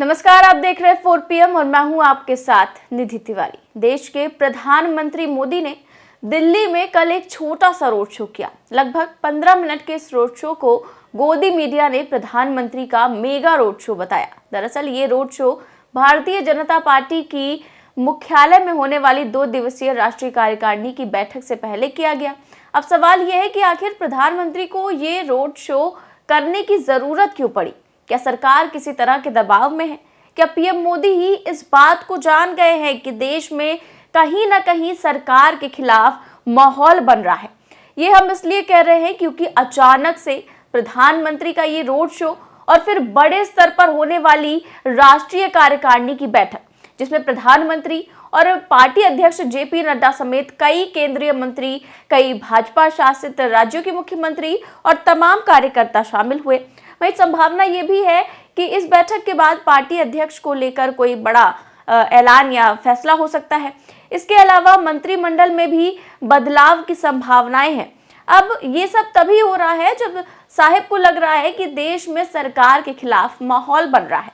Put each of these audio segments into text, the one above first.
नमस्कार, आप देख रहे हैं 4 PM और मैं हूं आपके साथ निधि तिवारी। देश के प्रधानमंत्री मोदी ने दिल्ली में कल एक छोटा सा रोड शो किया। लगभग 15 मिनट के इस रोड शो को गोदी मीडिया ने प्रधानमंत्री का मेगा रोड शो बताया। दरअसल ये road show Bharatiya Janata party की मुख्यालय में होने वाली 2 दिवसीय राष्ट्रीय कार्यकारिणी की बैठक से पहले किया गया। अब सवाल यह है कि आखिर प्रधानमंत्री को ये रोड शो करने की जरूरत क्यों पड़ी? क्या सरकार किसी तरह के दबाव में है? क्या पीएम मोदी ही इस बात को जान गए हैं कि देश में कहीं ना कहीं सरकार के खिलाफ माहौल बन रहा है? ये हम इसलिए कह रहे हैं क्योंकि अचानक से प्रधानमंत्री का ये रोड शो और फिर बड़े स्तर पर होने वाली राष्ट्रीय कार्यकारिणी की बैठक, जिसमें प्रधानमंत्री और पार्टी अध्यक्ष जेपी नड्डा समेत कई केंद्रीय मंत्री, कई भाजपा शासित राज्यों के मुख्यमंत्री और तमाम कार्यकर्ता शामिल हुए। वहीं संभावना ये भी है कि इस बैठक के बाद पार्टी अध्यक्ष को लेकर कोई बड़ा ऐलान या फैसला हो सकता है। इसके अलावा मंत्रिमंडल में भी बदलाव की संभावनाएं हैं। अब ये सब तभी हो रहा है जब साहिब को लग रहा है कि देश में सरकार के खिलाफ माहौल बन रहा है।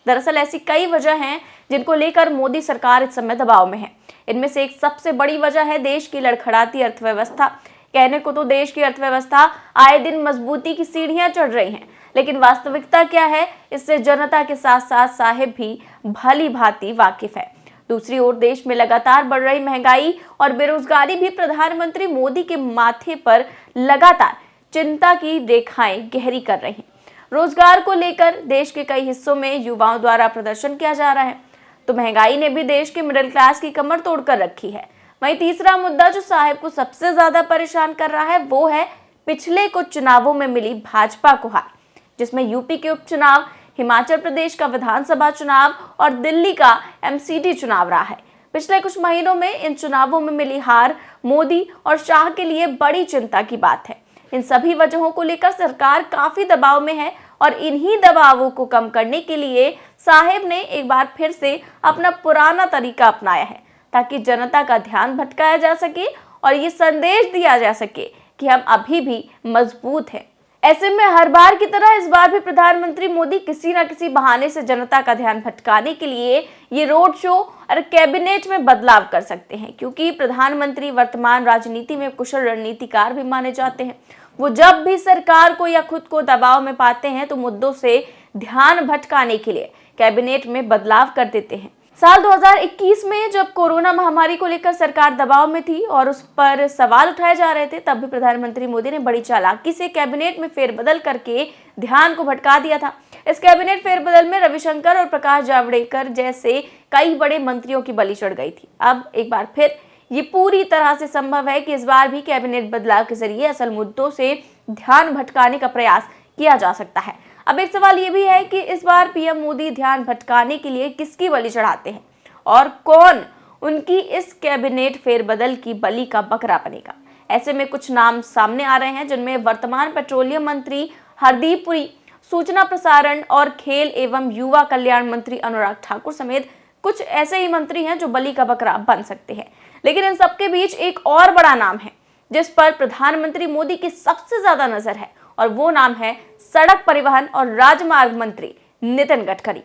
दरअसल ऐसी कई वजह हैं जिनको लेकर मोदी सरकार इस समय दबाव में है। इनमें से एक सबसे बड़ी वजह है देश की लड़खड़ाती अर्थव्यवस्था। कहने को तो देश की अर्थव्यवस्था आए दिन मजबूती की सीढ़ियां चढ़ रही हैं, लेकिन वास्तविकता क्या है, इससे जनता के साथ साथ साहिब भी भली भांति वाकिफ है। दूसरी ओर देश में लगातार बढ़ रही महंगाई और बेरोजगारी भी प्रधानमंत्री मोदी के माथे पर लगातार चिंता की रेखाएं गहरी कर रही हैं। रोजगार को लेकर देश के कई हिस्सों में युवाओं द्वारा प्रदर्शन किया जा रहा है, तो महंगाई ने भी देश के मिडिल क्लास की कमर तोड़कर रखी है। वहीं तीसरा मुद्दा जो साहिब को सबसे ज्यादा परेशान कर रहा है वो है पिछले कुछ चुनावों में मिली भाजपा को हार, जिसमें यूपी के उपचुनाव, हिमाचल प्रदेश का विधानसभा चुनाव और दिल्ली का एमसीडी चुनाव रहा है। पिछले कुछ महीनों में इन चुनावों में मिली हार मोदी और शाह के लिए बड़ी चिंता की बात है। इन सभी वजहों को लेकर सरकार काफी दबाव में है और इन्हीं दबावों को कम करने के लिए साहिब ने एक बार फिर से अपना पुराना तरीका अपनाया है, ताकि जनता का ध्यान भटकाया जा सके और ये संदेश दिया जा सके कि हम अभी भी मजबूत हैं। ऐसे में हर बार की तरह इस बार भी प्रधानमंत्री मोदी किसी न किसी बहाने से जनता का ध्यान भटकाने के लिए ये रोड शो और कैबिनेट में बदलाव कर सकते हैं, क्योंकि प्रधानमंत्री वर्तमान राजनीति में कुशल रणनीतिकार भी माने जाते हैं। वो जब भी सरकार को या खुद को दबाव में पाते हैं तो मुद्दों से ध्यान भटकाने के लिए कैबिनेट में बदलाव कर देते हैं। साल 2021 में जब कोरोना महामारी को लेकर सरकार दबाव में थी और उस पर सवाल उठाए जा रहे थे, तब भी प्रधानमंत्री मोदी ने बड़ी चालाकी से कैबिनेट में फेरबदल करके ध्यान को भटका दिया था। इस कैबिनेट फेरबदल में रविशंकर और प्रकाश जावड़ेकर जैसे कई बड़े मंत्रियों की बलि चढ़ गई थी। अब एक बार फिर ये पूरी तरह से संभव है कि इस बार भी कैबिनेट बदलाव के जरिए असल मुद्दों से ध्यान भटकाने का प्रयास किया जा सकता है। अब एक सवाल ये भी है कि इस बार पीएम मोदी ध्यान भटकाने के लिए किसकी बलि चढ़ाते हैं और कौन उनकी इस कैबिनेट फेरबदल की बलि का बकरा बनेगा। ऐसे में कुछ नाम सामने आ रहे हैं, जिनमें वर्तमान पेट्रोलियम मंत्री हरदीप पुरी, सूचना प्रसारण और खेल एवं युवा कल्याण मंत्री अनुराग ठाकुर समेत कुछ ऐसे ही मंत्री हैं जो बलि का बकरा बन सकते हैं। लेकिन इन सबके बीच एक और बड़ा नाम है जिस पर प्रधानमंत्री मोदी की सबसे ज्यादा नजर है, और वो नाम है सड़क परिवहन और राजमार्ग मंत्री नितिन गडकरी।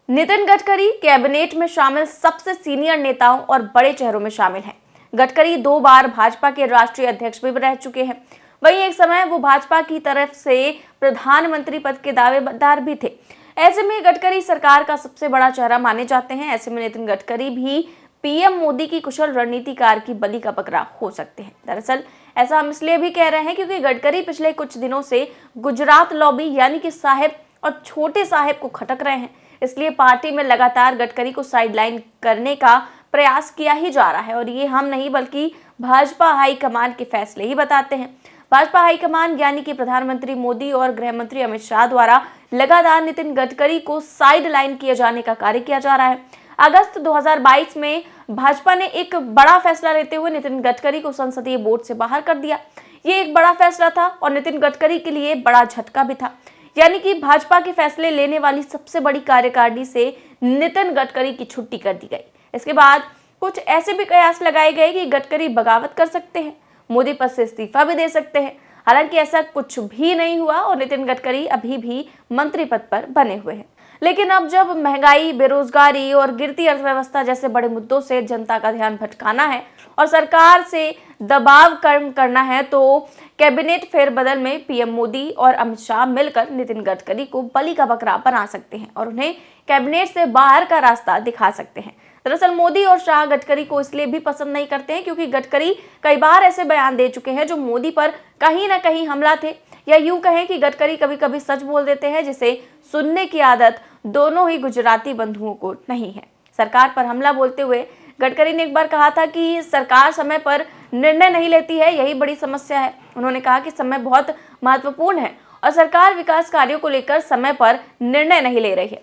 नितिन गडकरी कैबिनेट में शामिल सबसे सीनियर नेताओं और बड़े चेहरों में शामिल हैं। गडकरी 2 बार भाजपा के राष्ट्रीय अध्यक्ष भी रह चुके हैं। वहीं एक समय वो भाजपा की तरफ से प्रधानमंत्री पद के दावेदार भी थे। ऐसे में गडकरी सरकार का सबसे बड़ा चेहरा माने जाते हैं। ऐसे में नितिन गडकरी भी पीएम मोदी की कुशल रणनीतिकार की बलि का बकरा हो सकते हैं। दरअसल ऐसा हम इसलिए भी कह रहे हैं क्योंकि गडकरी पिछले कुछ दिनों से गुजरात लॉबी यानी कि साहिब और छोटे साहिब को खटक रहे हैं। इसलिए पार्टी में लगातार गडकरी को साइडलाइन करने का प्रयास किया ही जा रहा है, और ये हम नहीं बल्कि भाजपा हाईकमान के फैसले ही बताते हैं। भाजपा हाईकमान यानी कि प्रधानमंत्री मोदी और गृह मंत्री अमित शाह द्वारा लगातार नितिन गडकरी को साइडलाइन किए जाने का कार्य किया जा रहा है। अगस्त 2022 में भाजपा ने एक बड़ा फैसला लेते हुए नितिन गडकरी को संसदीय बोर्ड से बाहर कर दिया। ये एक बड़ा फैसला था और नितिन गडकरी के लिए बड़ा झटका भी था, यानी कि भाजपा के फैसले लेने वाली सबसे बड़ी कार्यकारिणी से नितिन गडकरी की छुट्टी कर दी गई। इसके बाद कुछ ऐसे भी कयास लगाए गए कि गडकरी बगावत कर सकते हैं, मोदी पद से इस्तीफा भी दे सकते हैं। हालांकि ऐसा कुछ भी नहीं हुआ और नितिन गडकरी अभी भी मंत्री पद पर बने हुए हैं। लेकिन अब जब महंगाई, बेरोजगारी और गिरती अर्थव्यवस्था जैसे बड़े मुद्दों से जनता का ध्यान भटकाना है और सरकार से दबाव कम करना है, तो कैबिनेट फेरबदल में पीएम मोदी और अमित शाह मिलकर नितिन गडकरी को बलि का बकरा बना सकते हैं और उन्हें कैबिनेट से बाहर का रास्ता दिखा सकते हैं। दरअसल मोदी और शाह गडकरी को इसलिए भी पसंद नहीं करते हैं क्योंकि गडकरी कई बार ऐसे बयान दे चुके हैं जो मोदी पर कहीं ना कहीं हमला थे, या यूं कहें कि गडकरी कभी कभी सच बोल देते हैं, जिसे सुनने की आदत दोनों ही गुजराती बंधुओं को नहीं है। सरकार पर हमला बोलते हुए गडकरी ने एक बार कहा था कि सरकार समय पर निर्णय नहीं लेती है, यही बड़ी समस्या है। उन्होंने कहा कि समय बहुत महत्वपूर्ण है और सरकार विकास कार्यों को लेकर समय पर निर्णय नहीं ले रही है।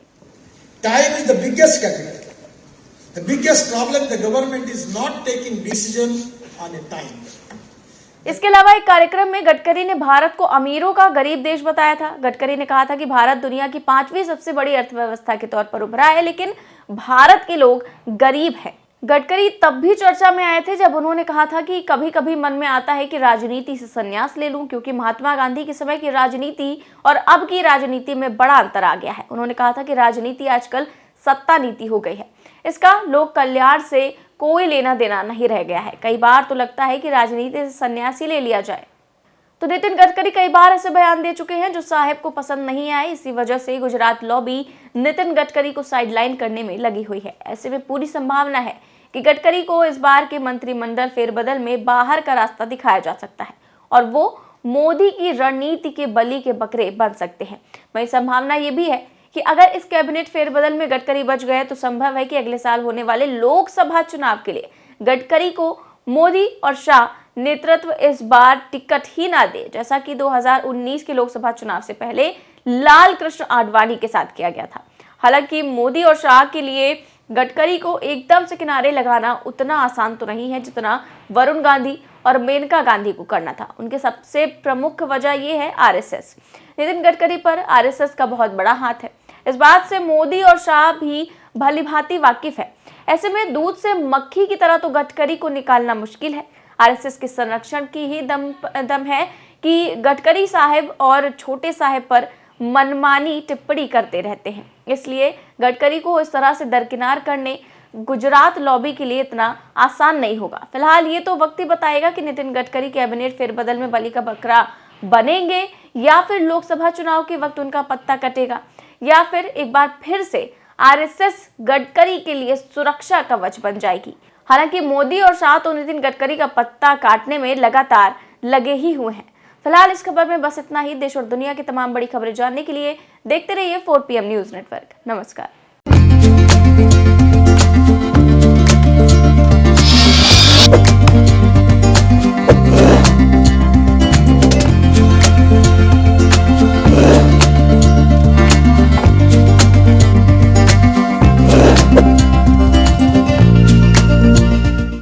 Time is the biggest category. The biggest problem, the government is not taking decision on a time. इसके अलावा एक कार्यक्रम में गडकरी ने भारत को अमीरों का गरीब देश बताया था। गडकरी ने कहा था कि भारत दुनिया की 5वीं सबसे बड़ी अर्थव्यवस्था के तौर पर उभरा है, लेकिन भारत के लोग गरीब हैं। गडकरी तब भी चर्चा में आए थे जब उन्होंने कहा था कि कभी कभी मन में आता है कि राजनीति से संन्यास ले लूं, क्योंकि महात्मा गांधी के समय की राजनीति और अब की राजनीति में बड़ा अंतर आ गया है। उन्होंने कहा था कि राजनीति आजकल सत्ता नीति हो गई है, इसका लोक कल्याण से कोई लेना देना नहीं रह गया है। कई बार तो लगता है कि राजनीति से संन्यास ही ले लिया जाए। तो नितिन गडकरी कई बार ऐसे बयान दे चुके हैं जो साहब को पसंद नहीं आए। इसी वजह से गुजरात लॉबी नितिन गडकरी को साइडलाइन करने में लगी हुई है। ऐसे में पूरी संभावना है कि गडकरी को इस बार के मंत्रिमंडल फेरबदल में बाहर का रास्ता दिखाया जा सकता है और वो मोदी की रणनीति के बलि के बकरे बन सकते हैं। वहीं संभावना ये भी है कि अगर इस कैबिनेट फेरबदल में गडकरी बच गए तो संभव है कि अगले साल होने वाले लोकसभा चुनाव के लिए गडकरी को मोदी और शाह नेतृत्व इस बार टिकट ही ना दे, जैसा कि 2019 के लोकसभा चुनाव से पहले लाल कृष्ण आडवाणी के साथ किया गया था। हालांकि मोदी और शाह के लिए गडकरी को एकदम से किनारे लगाना उतना आसान तो नहीं है जितना वरुण गांधी और मेनका गांधी को करना था। उनके सबसे प्रमुख वजह यह है आरएसएस। नितिन गडकरी पर आरएसएस का बहुत बड़ा हाथ है। इस बात से मोदी और शाह भी भलीभांति वाकिफ है। ऐसे में दूध से मक्खी की तरह तो गडकरी को निकालना मुश्किल है। आरएसएस के संरक्षण की ही दम है कि गडकरी साहब और छोटे साहब पर मनमानी टिप्पणी करते रहते हैं। इसलिए गडकरी को इस तरह से दरकिनार करने गुजरात लॉबी के लिए इतना आसान नहीं होगा। फिलहाल ये तो वक्त ही बताएगा कि नितिन गडकरी कैबिनेट फेरबदल में बलि का बकरा बनेंगे या फिर लोकसभा चुनाव के वक्त उनका पत्ता कटेगा, या फिर एक बार फिर से आरएसएस गडकरी के लिए सुरक्षा कवच बन जाएगी। हालांकि मोदी और शाह तो नितिन गडकरी का पत्ता काटने में लगातार लगे ही हुए हैं। फिलहाल इस खबर में बस इतना ही। देश और दुनिया की तमाम बड़ी खबरें जानने के लिए देखते रहिए 4 PM न्यूज नेटवर्क। नमस्कार।